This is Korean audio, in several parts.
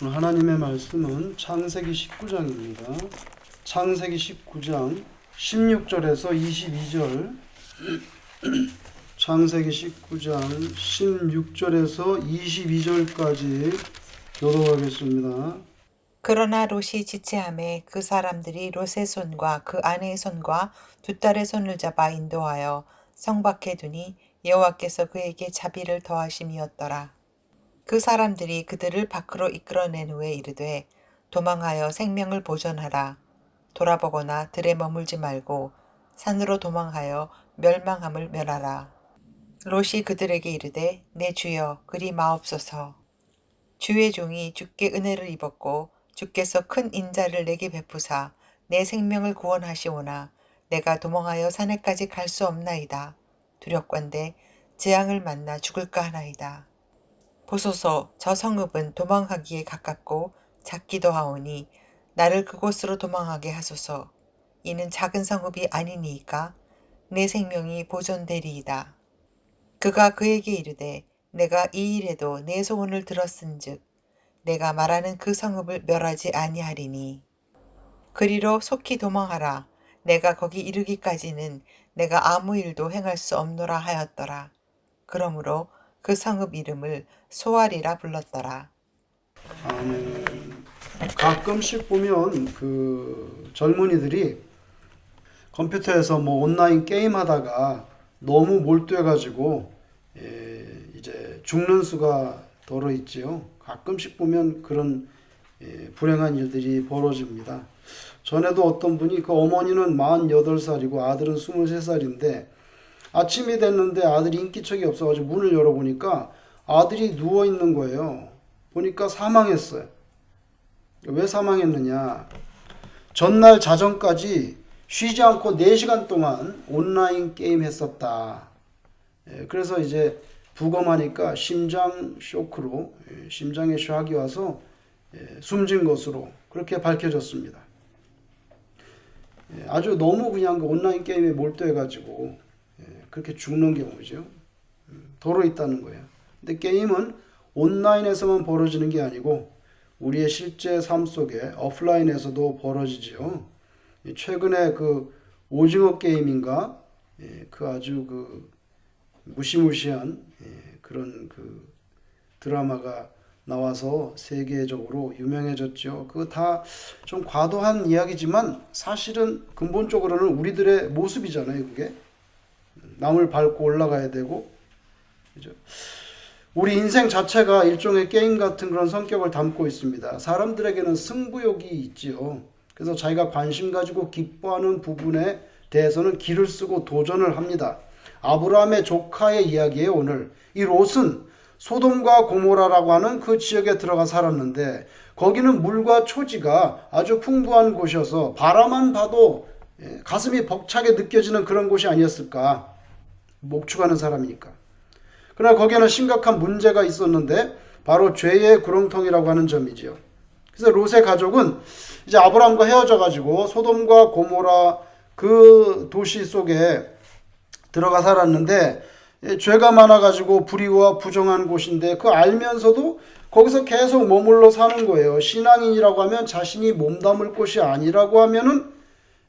하나님의 말씀은 창세기 19장입니다. 창세기 19장 16절에서 22절, 창세기 19장 16절에서 22절까지 교독하겠습니다. 그러나 롯이 지체함에 그 사람들이 롯의 손과 그 아내의 손과 두 딸의 손을 잡아 인도하여 성 밖에 두니 여호와께서 그에게 자비를 더하심이었더라. 그 사람들이 그들을 밖으로 이끌어낸 후에 이르되 도망하여 생명을 보존하라. 돌아보거나 들에 머물지 말고 산으로 도망하여 멸망함을 멸하라. 롯이 그들에게 이르되 내 주여 그리 마옵소서. 주의 종이 주께 은혜를 입었고 주께서 큰 인자를 내게 베푸사 내 생명을 구원하시오나 내가 도망하여 산에까지 갈 수 없나이다. 두렵건대 재앙을 만나 죽을까 하나이다. 보소서, 저 성읍은 도망하기에 가깝고 작기도 하오니 나를 그곳으로 도망하게 하소서. 이는 작은 성읍이 아니니이까 내 생명이 보존되리이다. 그가 그에게 이르되 내가 이 일에도 내 소원을 들었은즉 내가 말하는 그 성읍을 멸하지 아니하리니 그리로 속히 도망하라. 내가 거기 이르기까지는 내가 아무 일도 행할 수 없노라 하였더라. 그러므로 그 성읍 이름을 소알이라 불렀더라. 가끔씩 보면 젊은이들이 컴퓨터에서 온라인 게임 하다가 너무 몰두해가지고 이제 죽는 수가 덜어 있지요. 가끔씩 보면 그런 불행한 일들이 벌어집니다. 전에도 어떤 분이 그 어머니는 48살이고 아들은 23살인데 아침이 됐는데 아들이 인기척이 없어가지고 문을 열어보니까 아들이 누워있는 거예요. 보니까 사망했어요. 왜 사망했느냐? 전날 자정까지 쉬지 않고 4시간 동안 온라인 게임 했었다. 그래서 이제 부검하니까 심장 쇼크로 심장에 샥이 와서 숨진 것으로 그렇게 밝혀졌습니다. 아주 너무 그냥 그 온라인 게임에 몰두해가지고 그렇게 죽는 경우죠. 도로 있다는 거예요. 근데 게임은 온라인에서만 벌어지는 게 아니고 우리의 실제 삶 속에 오프라인에서도 벌어지지요. 최근에 그 오징어 게임인가 그 아주 그 무시무시한 그런 그 드라마가 나와서 세계적으로 유명해졌죠. 그거 다 좀 과도한 이야기지만 사실은 근본적으로는 우리들의 모습이잖아요. 그게 남을 밟고 올라가야 되고, 그죠? 우리 인생 자체가 일종의 게임 같은 그런 성격을 담고 있습니다. 사람들에게는 승부욕이 있지요. 그래서 자기가 관심 가지고 기뻐하는 부분에 대해서는 기를 쓰고 도전을 합니다. 아브라함의 조카의 이야기예요. 오늘 이 롯은 소돔과 고모라라고 하는 그 지역에 들어가 살았는데 거기는 물과 초지가 아주 풍부한 곳이어서 바라만 봐도 가슴이 벅차게 느껴지는 그런 곳이 아니었을까. 목축하는 사람이니까. 그러나 거기에는 심각한 문제가 있었는데 바로 죄의 구렁텅이라고 하는 점이지요. 그래서 롯의 가족은 이제 아브라함과 헤어져 가지고 소돔과 고모라 그 도시 속에 들어가 살았는데 죄가 많아 가지고 불의와 부정한 곳인데 그 알면서도 거기서 계속 머물러 사는 거예요. 신앙인이라고 하면 자신이 몸담을 곳이 아니라고 하면은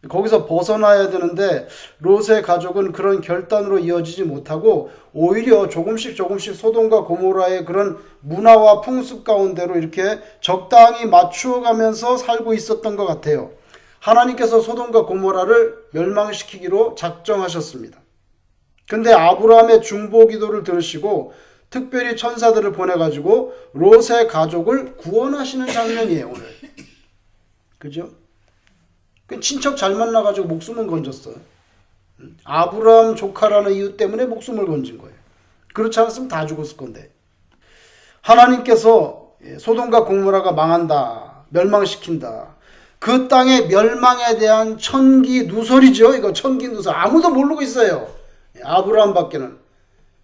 거기서 벗어나야 되는데 롯의 가족은 그런 결단으로 이어지지 못하고 오히려 조금씩 소돔과 고모라의 그런 문화와 풍습 가운데로 이렇게 적당히 맞추어가면서 살고 있었던 것 같아요. 하나님께서 소돔과 고모라를 멸망시키기로 작정하셨습니다. 근데 아브라함의 중보 기도를 들으시고 특별히 천사들을 보내가지고 롯의 가족을 구원하시는 장면이에요, 오늘. 그죠? 친척 잘 만나가지고 목숨을 건졌어요. 아브라함 조카라는 이유 때문에 목숨을 건진 거예요. 그렇지 않았으면 다 죽었을 건데. 하나님께서 소돔과 고모라가 망한다, 멸망시킨다. 그 땅의 멸망에 대한 천기 누설이죠. 이거 천기 누설. 아무도 모르고 있어요. 아브라함밖에는.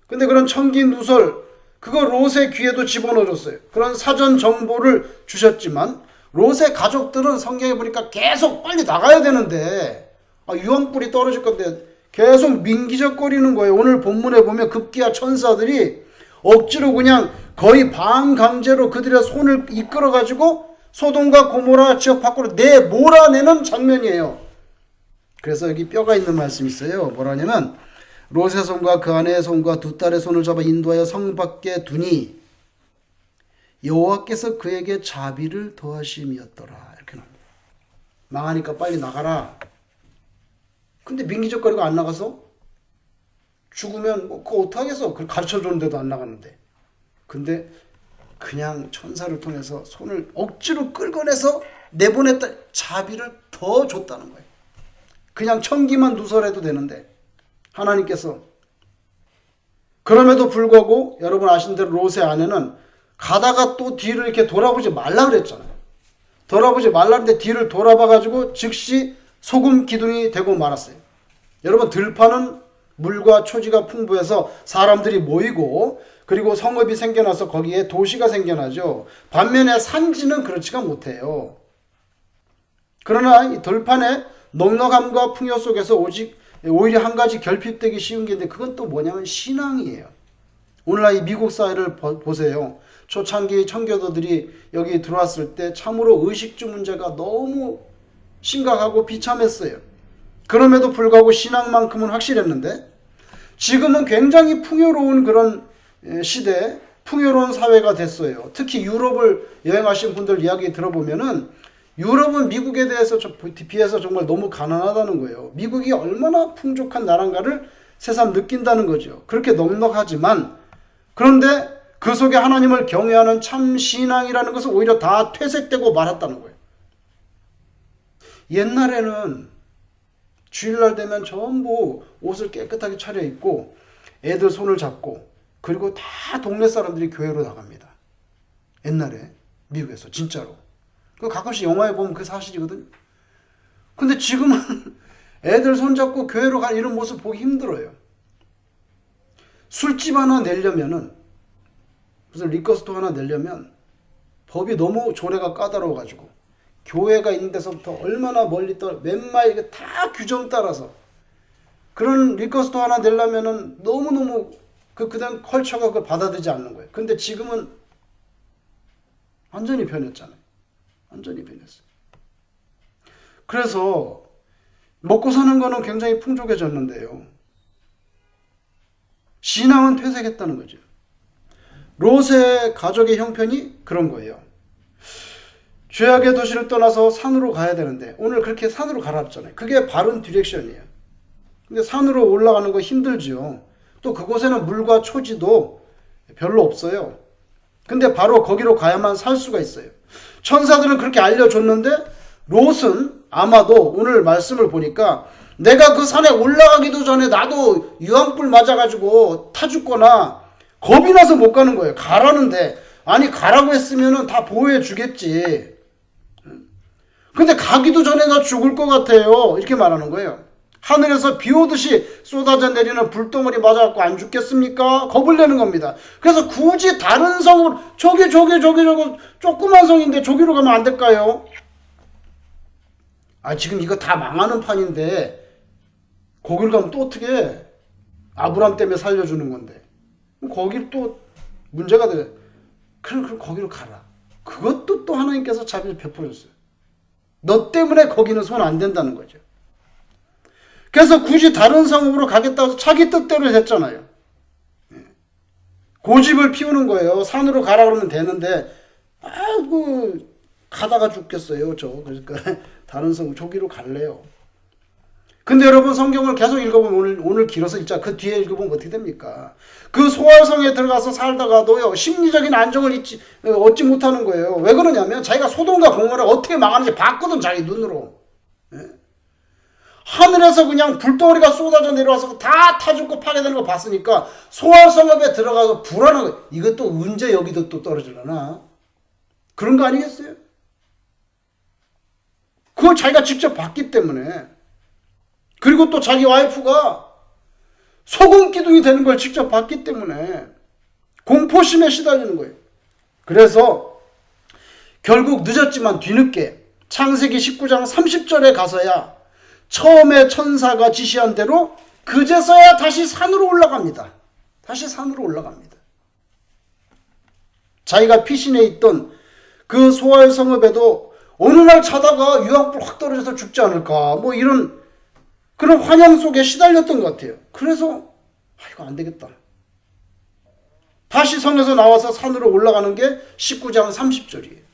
근데 그런 천기 누설, 그거 롯의 귀에도 집어넣어줬어요. 그런 사전 정보를 주셨지만 롯의 가족들은 성경에 보니까 계속 빨리 나가야 되는데 유황불이 떨어질 건데 계속 민기적거리는 거예요. 오늘 본문에 보면 급기야 천사들이 억지로 그냥 거의 반강제로 그들의 손을 이끌어가지고 소돔과 고모라 지역 밖으로 내몰아내는 장면이에요. 그래서 여기 뼈가 있는 말씀이 있어요. 뭐라냐면 롯의 손과 그 아내의 손과 두 딸의 손을 잡아 인도하여 성 밖에 두니 여호와께서 그에게 자비를 더하심이었더라. 이렇게 나옵니다. 망하니까 빨리 나가라. 근데 민기적거리가 안 나가서 죽으면 뭐 그거 어떡하겠어. 그걸 가르쳐줬는데도 안 나가는데. 근데 그냥 천사를 통해서 손을 억지로 끌어내서 내보냈다. 자비를 더 줬다는 거예요. 그냥 청기만 누설해도 되는데 하나님께서. 그럼에도 불구하고 여러분 아시는 대로 롯의 아내는 가다가 또 뒤를 이렇게 돌아보지 말라 그랬잖아요. 돌아보지 말라는데 뒤를 돌아봐가지고 즉시 소금 기둥이 되고 말았어요. 여러분 들판은 물과 초지가 풍부해서 사람들이 모이고 그리고 성읍이 생겨나서 거기에 도시가 생겨나죠. 반면에 산지는 그렇지가 못해요. 그러나 이 들판의 넉넉함과 풍요 속에서 오히려 한 가지 결핍되기 쉬운 게 있는데 그건 또 뭐냐면 신앙이에요. 오늘날 이 미국 사회를 보세요. 초창기 청교도들이 여기 들어왔을 때 참으로 의식주 문제가 너무 심각하고 비참했어요. 그럼에도 불구하고 신앙만큼은 확실했는데 지금은 굉장히 풍요로운 그런 시대, 풍요로운 사회가 됐어요. 특히 유럽을 여행하신 분들 이야기 들어보면은 유럽은 미국에 대해서 비해서 정말 너무 가난하다는 거예요. 미국이 얼마나 풍족한 나라인가를 새삼 느낀다는 거죠. 그렇게 넉넉하지만 그런데 그 속에 하나님을 경외하는 참 신앙이라는 것은 오히려 다 퇴색되고 말았다는 거예요. 옛날에는 주일날 되면 전부 옷을 깨끗하게 차려입고 애들 손을 잡고 그리고 다 동네 사람들이 교회로 나갑니다. 옛날에 미국에서 진짜로. 가끔씩 영화에 보면 그 사실이거든요. 근데 지금은 애들 손잡고 교회로 가는 이런 모습 보기 힘들어요. 술집 하나 내려면은 무슨 리커스토어 하나 내려면 법이 너무 조례가 까다로워가지고 교회가 있는 데서부터 얼마나 멀리 몇 마일 다 규정 따라서 그런 리커스토어 하나 내려면은 너무너무 그다음 컬처가 그걸 받아들이지 않는 거예요. 근데 지금은 완전히 변했잖아요. 완전히 변했어요. 그래서 먹고 사는 거는 굉장히 풍족해졌는데요. 신앙은 퇴색했다는 거죠. 롯의 가족의 형편이 그런 거예요. 죄악의 도시를 떠나서 산으로 가야 되는데 오늘 그렇게 산으로 가라 했잖아요. 그게 바른 디렉션이에요. 근데 산으로 올라가는 거 힘들지요. 또 그곳에는 물과 초지도 별로 없어요. 근데 바로 거기로 가야만 살 수가 있어요. 천사들은 그렇게 알려줬는데 롯은 아마도 오늘 말씀을 보니까 내가 그 산에 올라가기도 전에 나도 유황불 맞아가지고 타 죽거나 겁이 나서 못 가는 거예요. 가라는데 아니 가라고 했으면 다 보호해 주겠지. 근데 가기도 전에 나 죽을 것 같아요. 이렇게 말하는 거예요. 하늘에서 비 오듯이 쏟아져 내리는 불덩어리 맞아갖고 안 죽겠습니까? 겁을 내는 겁니다. 그래서 굳이 다른 성으로 저기 조그만 성인데 저기로 가면 안 될까요? 아 지금 이거 다 망하는 판인데 거기를 가면 또 어떻게 해? 아브람 때문에 살려주는 건데 거길 또 문제가 돼. 그럼 거기로 가라. 그것도 또 하나님께서 자비를 베풀어줬어요. 너 때문에 거기는 손 안 된다는 거죠. 그래서 굳이 다른 성읍으로 가겠다고 해서 자기 뜻대로 했잖아요. 고집을 피우는 거예요. 산으로 가라 그러면 되는데 아이고 가다가 죽겠어요. 그러니까 다른 성읍 저기로 갈래요. 근데 여러분 성경을 계속 읽어보면 오늘 길어서 읽자. 그 뒤에 읽어보면 어떻게 됩니까? 그 소활성에 들어가서 살다가도요 심리적인 안정을 얻지 못하는 거예요. 왜 그러냐면 자기가 소돔과 고모라를 어떻게 망하는지 봤거든. 자기 눈으로. 하늘에서 그냥 불덩어리가 쏟아져 내려와서 다 타죽고 파괴되는 거 봤으니까 소활성읍에 들어가서 불안한 거. 이것도 언제 여기도 또 떨어지려나? 그런 거 아니겠어요? 그걸 자기가 직접 봤기 때문에. 그리고 또 자기 와이프가 소금 기둥이 되는 걸 직접 봤기 때문에 공포심에 시달리는 거예요. 그래서 결국 늦었지만 뒤늦게 창세기 19장 30절에 가서야 처음에 천사가 지시한 대로 그제서야 다시 산으로 올라갑니다. 다시 산으로 올라갑니다. 자기가 피신해 있던 그 소알 성읍에도 어느 날 자다가 유황불 확 떨어져서 죽지 않을까, 뭐 이런 그런 환영 속에 시달렸던 것 같아요. 그래서 이거 안 되겠다. 다시 성에서 나와서 산으로 올라가는 게 19장 30절이에요.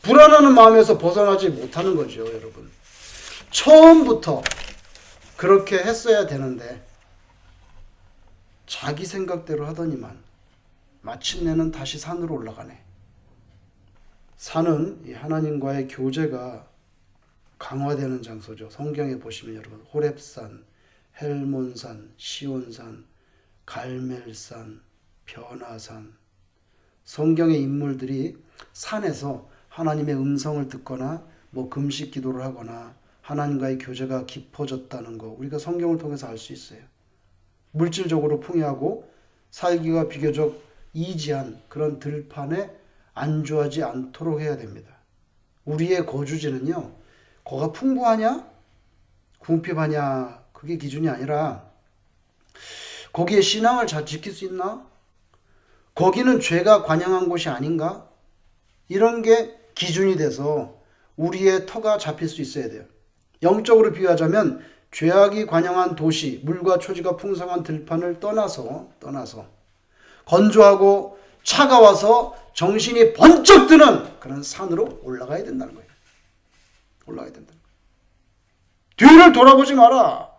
불안하는 마음에서 벗어나지 못하는 거죠, 여러분. 처음부터 그렇게 했어야 되는데 자기 생각대로 하더니만 마침내는 다시 산으로 올라가네. 산은 이 하나님과의 교제가 강화되는 장소죠. 성경에 보시면 여러분 호렙산, 헬몬산, 시온산, 갈멜산, 변화산, 성경의 인물들이 산에서 하나님의 음성을 듣거나 뭐 금식 기도를 하거나 하나님과의 교제가 깊어졌다는 거 우리가 성경을 통해서 알 수 있어요. 물질적으로 풍요하고 살기가 비교적 이지한 그런 들판에 안주하지 않도록 해야 됩니다. 우리의 거주지는요, 거가 풍부하냐 궁핍하냐 그게 기준이 아니라 거기에 신앙을 잘 지킬 수 있나? 거기는 죄가 관영한 곳이 아닌가? 이런 게 기준이 돼서 우리의 터가 잡힐 수 있어야 돼요. 영적으로 비유하자면 죄악이 관영한 도시, 물과 초지가 풍성한 들판을 떠나서 건조하고 차가워서 정신이 번쩍 드는 그런 산으로 올라가야 된다는 거예요. 올라가야 된다. 뒤를 돌아보지 마라.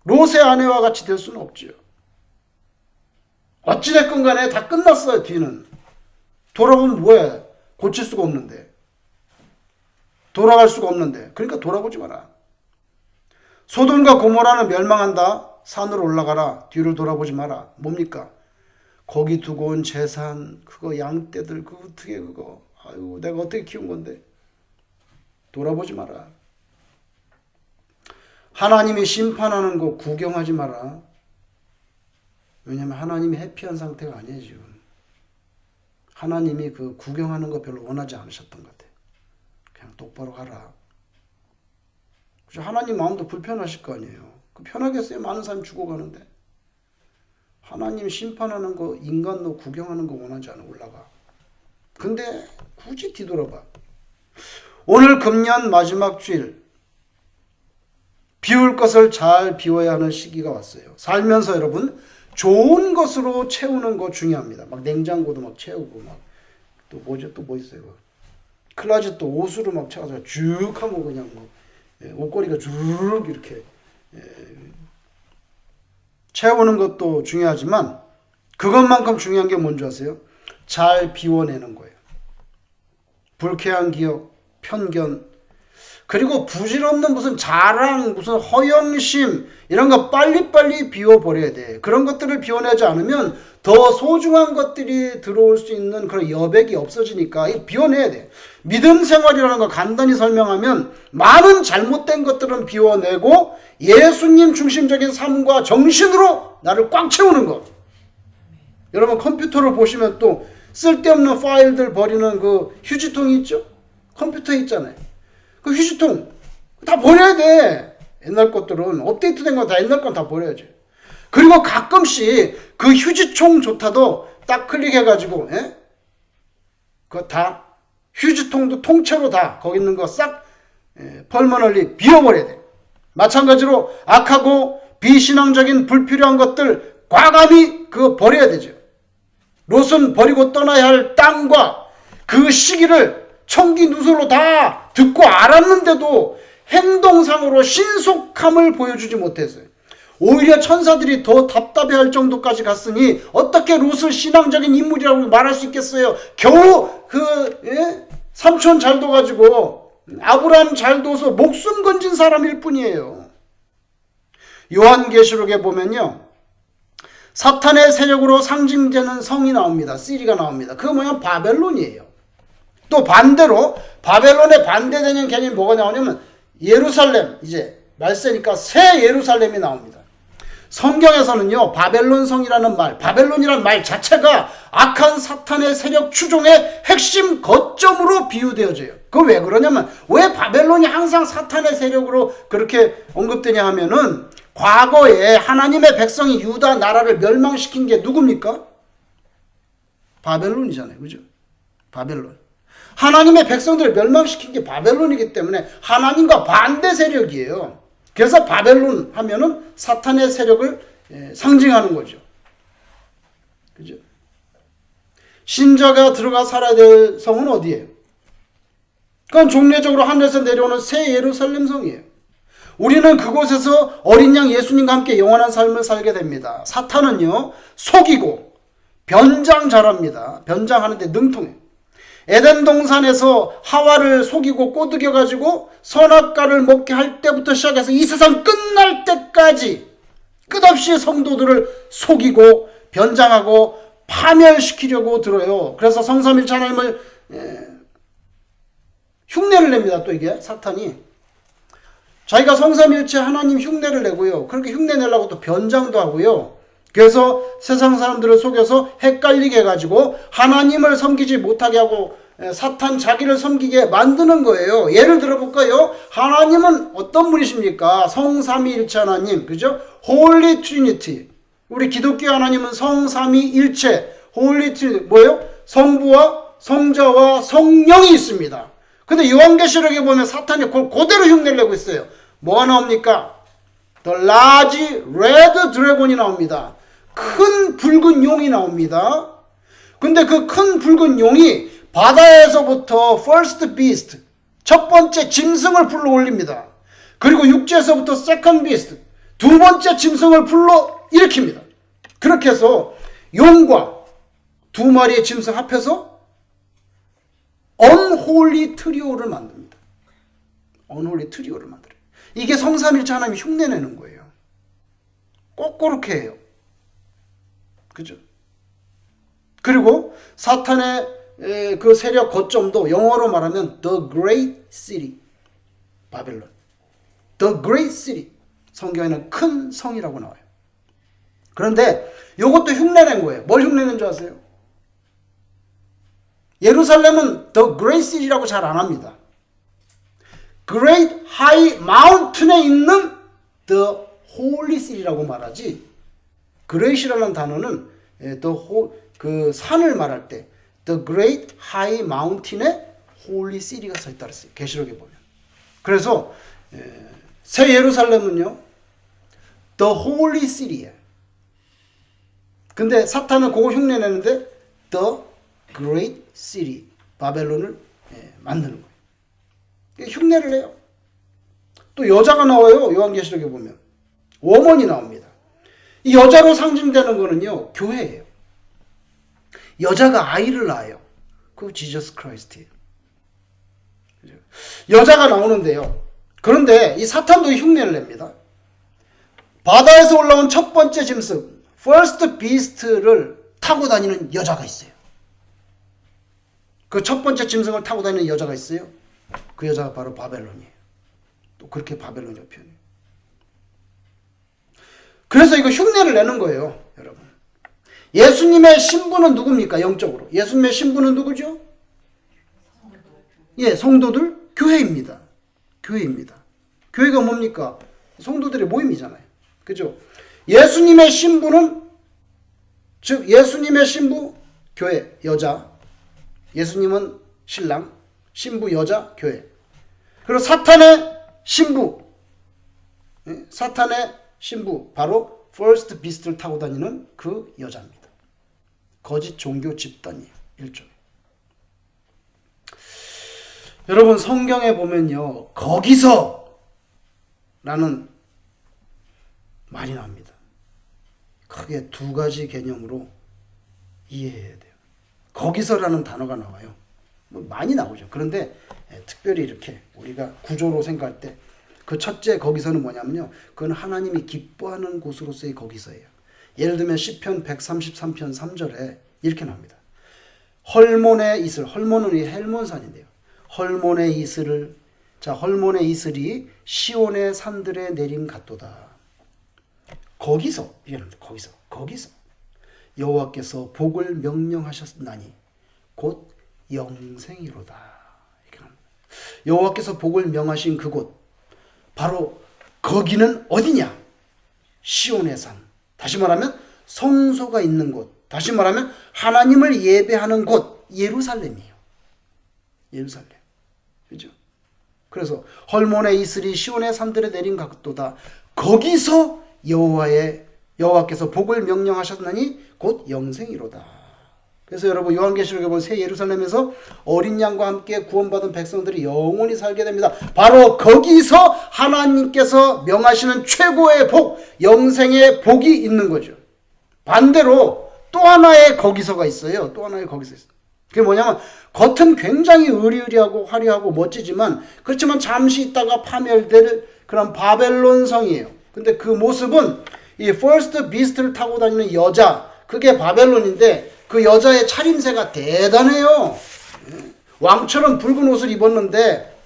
롯의 아내와 같이 될 수는 없지요. 어찌됐건 간에 다 끝났어요. 뒤는 돌아보면 뭐해? 고칠 수가 없는데, 돌아갈 수가 없는데, 그러니까 돌아보지 마라. 소돔과 고모라는 멸망한다. 산으로 올라가라. 뒤를 돌아보지 마라. 뭡니까? 거기 두고 온 재산, 그거 양떼들, 그거 어떻게 그거, 아유 내가 어떻게 키운 건데. 돌아보지 마라. 하나님이 심판하는 거 구경하지 마라. 왜냐하면 하나님이 해피한 상태가 아니에요 지금. 하나님이 그 구경하는 거 별로 원하지 않으셨던 것 같아요. 그냥 똑바로 가라. 하나님 마음도 불편하실 거 아니에요. 그 편하겠어요? 많은 사람이 죽어가는데. 하나님 심판하는 거, 인간 너 구경하는 거 원하지 않아. 올라가. 근데 굳이 뒤돌아봐. 오늘 금년 마지막 주일, 비울 것을 잘 비워야 하는 시기가 왔어요. 살면서 여러분 좋은 것으로 채우는 거 중요합니다. 막 냉장고도 막 채우고 막 또 뭐죠? 또 뭐 있어요? 클라짓도 옷으로 막 채워서 쭉 하고 그냥 뭐 옷걸이가 주르륵 이렇게 채우는 것도 중요하지만 그것만큼 중요한 게 뭔지 아세요? 잘 비워내는 거예요. 불쾌한 기억, 편견, 그리고 부질없는 무슨 자랑, 무슨 허영심 이런 거 빨리빨리 비워버려야 돼. 그런 것들을 비워내지 않으면 더 소중한 것들이 들어올 수 있는 그런 여백이 없어지니까 이거 비워내야 돼. 믿음 생활이라는 거 간단히 설명하면 많은 잘못된 것들은 비워내고 예수님 중심적인 삶과 정신으로 나를 꽉 채우는 거. 여러분 컴퓨터를 보시면 또 쓸데없는 파일들 버리는 그 휴지통이 있죠? 컴퓨터에 있잖아요. 그 휴지통 다 버려야 돼. 옛날 것들은 업데이트된 건 다 옛날 건 다 버려야지. 그리고 가끔씩 그 휴지통조차도 딱 클릭해가지고 그거 다 휴지통도 통째로 다 거기 있는 거 싹 펄머널리 비워버려야 돼. 마찬가지로 악하고 비신앙적인 불필요한 것들 과감히 그거 버려야 되죠. 롯은 버리고 떠나야 할 땅과 그 시기를 청기 누설로 다 듣고 알았는데도 행동상으로 신속함을 보여주지 못했어요. 오히려 천사들이 더 답답해할 정도까지 갔으니 어떻게 롯을 신앙적인 인물이라고 말할 수 있겠어요. 겨우 삼촌 잘 둬가지고 아브라함 잘 둬서 목숨 건진 사람일 뿐이에요. 요한계시록에 보면요, 사탄의 세력으로 상징되는 성이 나옵니다. 시리가 나옵니다. 그거 뭐냐면 바벨론이에요. 또 반대로 바벨론에 반대되는 개념이 뭐가 나오냐면 예루살렘, 이제 말세니까 새 예루살렘이 나옵니다. 성경에서는요, 바벨론 성이라는 말, 바벨론이라는 말 자체가 악한 사탄의 세력 추종의 핵심 거점으로 비유되어져요. 그거 왜 그러냐면, 왜 바벨론이 항상 사탄의 세력으로 그렇게 언급되냐 하면은, 과거에 하나님의 백성이 유다 나라를 멸망시킨 게 누굽니까? 바벨론이잖아요. 그죠? 바벨론. 하나님의 백성들을 멸망시킨 게 바벨론이기 때문에 하나님과 반대 세력이에요. 그래서 바벨론 하면은 사탄의 세력을 상징하는 거죠. 그죠? 신자가 들어가 살아야 될 성은 어디예요? 그건 종례적으로 하늘에서 내려오는 새 예루살렘 성이에요. 우리는 그곳에서 어린 양 예수님과 함께 영원한 삶을 살게 됩니다. 사탄은요, 속이고 변장 잘합니다. 변장하는데 능통해요. 에덴 동산에서 하와를 속이고 꼬드겨가지고 선악과를 먹게 할 때부터 시작해서 이 세상 끝날 때까지 끝없이 성도들을 속이고 변장하고 파멸시키려고 들어요. 그래서 성삼일체 하나님을 흉내를 냅니다. 또 이게 사탄이 자기가 성삼일체 하나님 흉내를 내고요. 그렇게 흉내 내려고 또 변장도 하고요. 그래서 세상 사람들을 속여서 헷갈리게 해가지고 하나님을 섬기지 못하게 하고 사탄 자기를 섬기게 만드는 거예요. 예를 들어볼까요? 하나님은 어떤 분이십니까? 성삼위일체 하나님, 그죠? 홀리 트리니티. 우리 기독교 하나님은 성삼위일체, 홀리 트리니티. 뭐예요? 성부와 성자와 성령이 있습니다. 근데 요한계시록에 보면 사탄이 그대로 흉내를 내고 있어요. 뭐가 나옵니까? The large red dragon이 나옵니다. 큰 붉은 용이 나옵니다. 근데 그 큰 붉은 용이 바다에서부터 first beast, 첫 번째 짐승을 불러 올립니다. 그리고 육지에서부터 second beast, 두 번째 짐승을 불러 일으킵니다. 그렇게 해서 용과 두 마리의 짐승 합해서 unholy 트리오를 만듭니다. unholy 트리오를 만들어요. 이게 성삼일체 하나님이 흉내내는 거예요. 꼭 그렇게 해요. 그죠? 그리고 사탄의 그 세력 거점도 영어로 말하면 The Great City, 바벨론. The Great City. 성경에는 큰 성이라고 나와요. 그런데 이것도 흉내낸 거예요. 뭘 흉내낸 줄 아세요? 예루살렘은 The Great City라고 잘 안 합니다. Great High Mountain에 있는 The Holy City라고 말하지, Great이라는 단어는 그 산을 말할 때 The Great High Mountain에 Holy City가 써 있다 그랬어요. 계시록에 보면. 그래서 새 예루살렘은요, The Holy City예요. 근데 사탄은 그거 흉내내는데 The Great City, 바벨론을 만드는 거예요. 흉내를 내요. 또 여자가 나와요. 요한계시록에 보면 워먼이 나옵니다. 이 여자로 상징되는 거는요, 교회예요. 여자가 아이를 낳아요. 그 지저스 크라이스트예요. 여자가 나오는데요. 그런데 이 사탄도 흉내를 냅니다. 바다에서 올라온 첫 번째 짐승, first beast를 타고 다니는 여자가 있어요. 그 첫 번째 짐승을 타고 다니는 여자가 있어요. 그 여자가 바로 바벨론이에요. 또 그렇게 바벨론이 표현해요. 그래서 이거 흉내를 내는 거예요, 여러분. 예수님의 신부는 누굽니까? 영적으로. 예수님의 신부는 누구죠? 예, 성도들, 교회입니다. 교회입니다. 교회가 뭡니까? 성도들의 모임이잖아요. 그죠? 예수님의 신부는, 즉 예수님의 신부, 교회, 여자. 예수님은 신랑, 신부, 여자, 교회. 그리고 사탄의 신부, 사탄의 신부, 바로 퍼스트 비스트를 타고 다니는 그 여자입니다. 거짓 종교 집단이에요. 일종의. 여러분, 성경에 보면요, 거기서 라는 말이 나옵니다. 크게 두 가지 개념으로 이해해야 돼요. 거기서라는 단어가 나와요. 많이 나오죠. 그런데 특별히 이렇게 우리가 구조로 생각할 때 그 첫째 거기서는 뭐냐면요, 그건 하나님이 기뻐하는 곳으로서의 거기서예요. 예를 들면 시편 133편 3절에 이렇게 나옵니다. 헐몬의 이슬, 헐몬은 이 헬몬산인데요. 헐몬의 이슬을, 자, 헐몬의 이슬이 시온의 산들에 내림 같도다. 거기서, 거기서 여호와께서 복을 명령하셨나니 곧 영생이로다. 이렇게 나옵니다. 여호와께서 복을 명하신 그곳, 바로 거기는 어디냐? 시온의 산. 다시 말하면 성소가 있는 곳, 다시 말하면 하나님을 예배하는 곳 예루살렘이에요. 예루살렘. 그죠? 그래서 헐몬의 이슬이 시온의 산들에 내린 각도다. 거기서 여호와께서 복을 명령하셨나니 곧 영생이로다. 그래서 여러분 요한계시록에 보면 새 예루살렘에서 어린 양과 함께 구원받은 백성들이 영원히 살게 됩니다. 바로 거기서 하나님께서 명하시는 최고의 복, 영생의 복이 있는 거죠. 반대로 또 하나의 거기서가 있어요. 또 하나의 거기서 있어요. 그게 뭐냐면 겉은 굉장히 의리의리하고 화려하고 멋지지만 그렇지만 잠시 있다가 파멸될 그런 바벨론 성이에요. 근데 그 모습은 이 퍼스트 비스트를 타고 다니는 여자, 그게 바벨론인데 그 여자의 차림새가 대단해요. 왕처럼 붉은 옷을 입었는데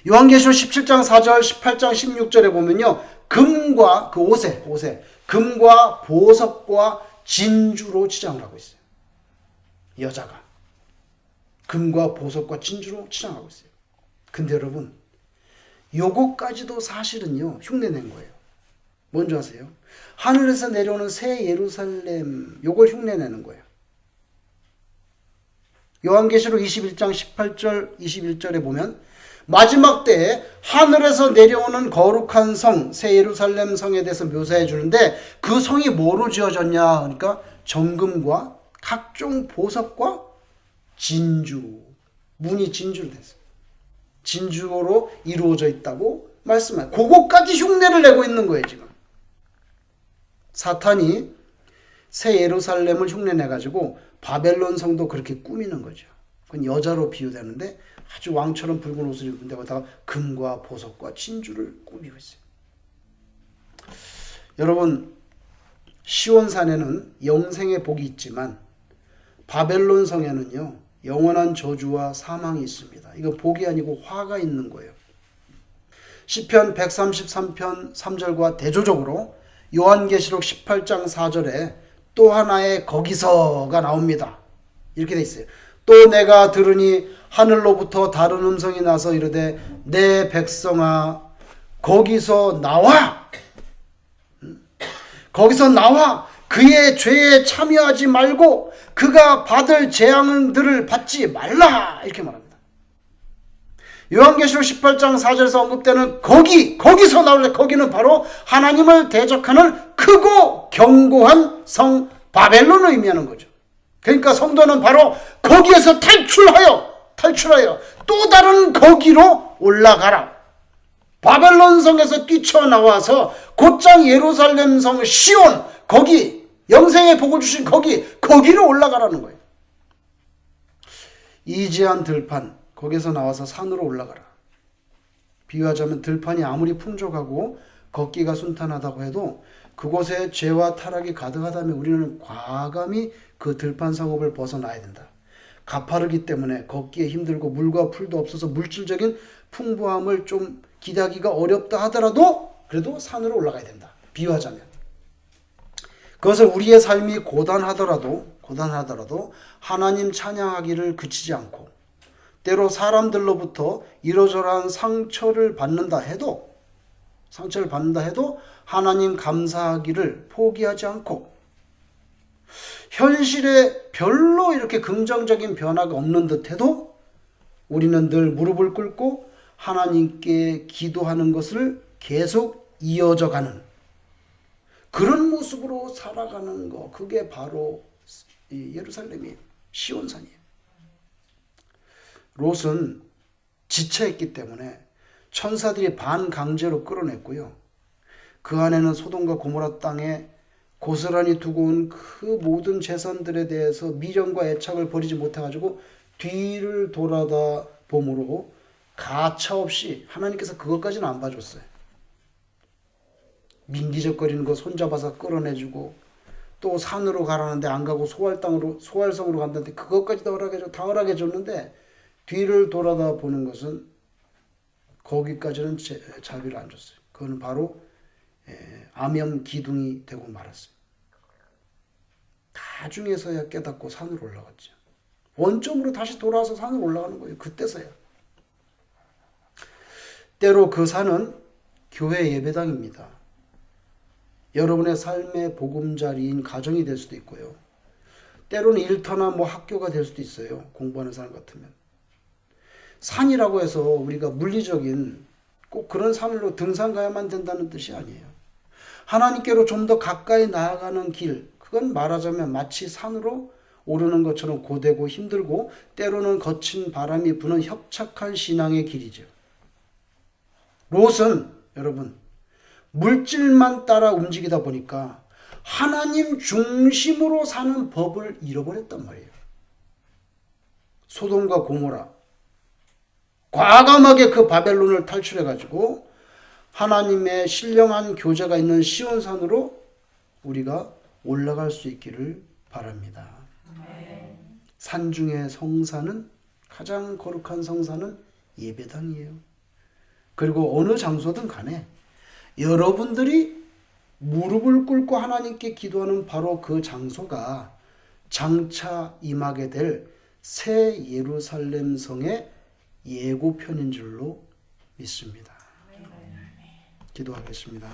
요한계시록 17장 4절 18장 16절에 보면요, 금과 그 옷에 금과 보석과 진주로 치장을 하고 있어요. 여자가 금과 보석과 진주로 치장하고 있어요. 근데 여러분 요거까지도 사실은요 흉내낸 거예요. 뭔지 아세요? 하늘에서 내려오는 새 예루살렘, 요걸 흉내내는 거예요. 요한계시록 21장 18절 21절에 보면 마지막 때에 하늘에서 내려오는 거룩한 성, 새 예루살렘 성에 대해서 묘사해 주는데 그 성이 뭐로 지어졌냐? 그러니까 정금과 각종 보석과 진주, 문이 진주로 됐어요. 진주로 이루어져 있다고 말씀해요. 그거까지 흉내를 내고 있는 거예요, 지금. 사탄이 새 예루살렘을 흉내내가지고 바벨론 성도 그렇게 꾸미는 거죠. 그건 여자로 비유되는데 아주 왕처럼 붉은 옷을 입은 데다가 금과 보석과 진주를 꾸미고 있어요. 여러분, 시온산에는 영생의 복이 있지만 바벨론 성에는요 영원한 저주와 사망이 있습니다. 이건 복이 아니고 화가 있는 거예요. 시편 133편 3절과 대조적으로 요한계시록 18장 4절에 또 하나의 거기서가 나옵니다. 이렇게 돼 있어요. 또 내가 들으니 하늘로부터 다른 음성이 나서 이르되 내 백성아 거기서 나와, 거기서 나와 그의 죄에 참여하지 말고 그가 받을 재앙들을 받지 말라, 이렇게 말합니다. 요한계시록 18장 4절에서 언급되는 거기서 나올래. 거기는 바로 하나님을 대적하는 크고 견고한 성 바벨론을 의미하는 거죠. 그러니까 성도는 바로 거기에서 탈출하여 또 다른 거기로 올라가라. 바벨론 성에서 뛰쳐나와서 곧장 예루살렘 성 시온, 거기 영생의 복을 주신 거기로 올라가라는 거예요. 이지한 들판, 거기서 나와서 산으로 올라가라. 비유하자면 들판이 아무리 풍족하고 걷기가 순탄하다고 해도 그곳에 죄와 타락이 가득하다면 우리는 과감히 그 들판 성읍을 벗어나야 된다. 가파르기 때문에 걷기에 힘들고 물과 풀도 없어서 물질적인 풍부함을 좀 기대하기가 어렵다 하더라도 그래도 산으로 올라가야 된다. 비유하자면. 그것을 우리의 삶이 고단하더라도 하나님 찬양하기를 그치지 않고 때로 사람들로부터 이러저러한 상처를 받는다 해도 하나님 감사하기를 포기하지 않고 현실에 별로 이렇게 긍정적인 변화가 없는 듯해도 우리는 늘 무릎을 꿇고 하나님께 기도하는 것을 계속 이어져 가는 그런 모습으로 살아가는 거, 그게 바로 예루살렘이에요. 시온산이에요. 롯은 지체했기 때문에 천사들이 반강제로 끌어냈고요. 그 안에는 소돔과 고모라 땅에 고스란히 두고 온 그 모든 재산들에 대해서 미련과 애착을 버리지 못해가지고 뒤를 돌아다 봄으로 가차없이 하나님께서 그것까지는 안 봐줬어요. 민기적거리는 거 손잡아서 끌어내주고 또 산으로 가라는데 안 가고 소활성으로 간다는데 그것까지도 다 허락해 줬는데 뒤를 돌아다 보는 것은 거기까지는 자비를 안 줬어요. 그거는 바로 암염 기둥이 되고 말았어요. 나중에서야 깨닫고 산으로 올라갔죠. 원점으로 다시 돌아와서 산으로 올라가는 거예요. 그때서야. 때로 그 산은 교회 예배당입니다. 여러분의 삶의 보금자리인 가정이 될 수도 있고요. 때로는 일터나 뭐 학교가 될 수도 있어요. 공부하는 사람 같으면. 산이라고 해서 우리가 물리적인 꼭 그런 산으로 등산 가야만 된다는 뜻이 아니에요. 하나님께로 좀 더 가까이 나아가는 길, 그건 말하자면 마치 산으로 오르는 것처럼 고되고 힘들고 때로는 거친 바람이 부는 협착한 신앙의 길이죠. 롯은 여러분 물질만 따라 움직이다 보니까 하나님 중심으로 사는 법을 잃어버렸단 말이에요. 소돔과 고모라 과감하게 그 바벨론을 탈출해가지고 하나님의 신령한 교제가 있는 시온산으로 우리가 올라갈 수 있기를 바랍니다. 산 중에 성산은 가장 거룩한 성산은 예배당이에요. 그리고 어느 장소든 간에 여러분들이 무릎을 꿇고 하나님께 기도하는 바로 그 장소가 장차 임하게 될 새 예루살렘 성의 예고편인 줄로 믿습니다. 기도하겠습니다.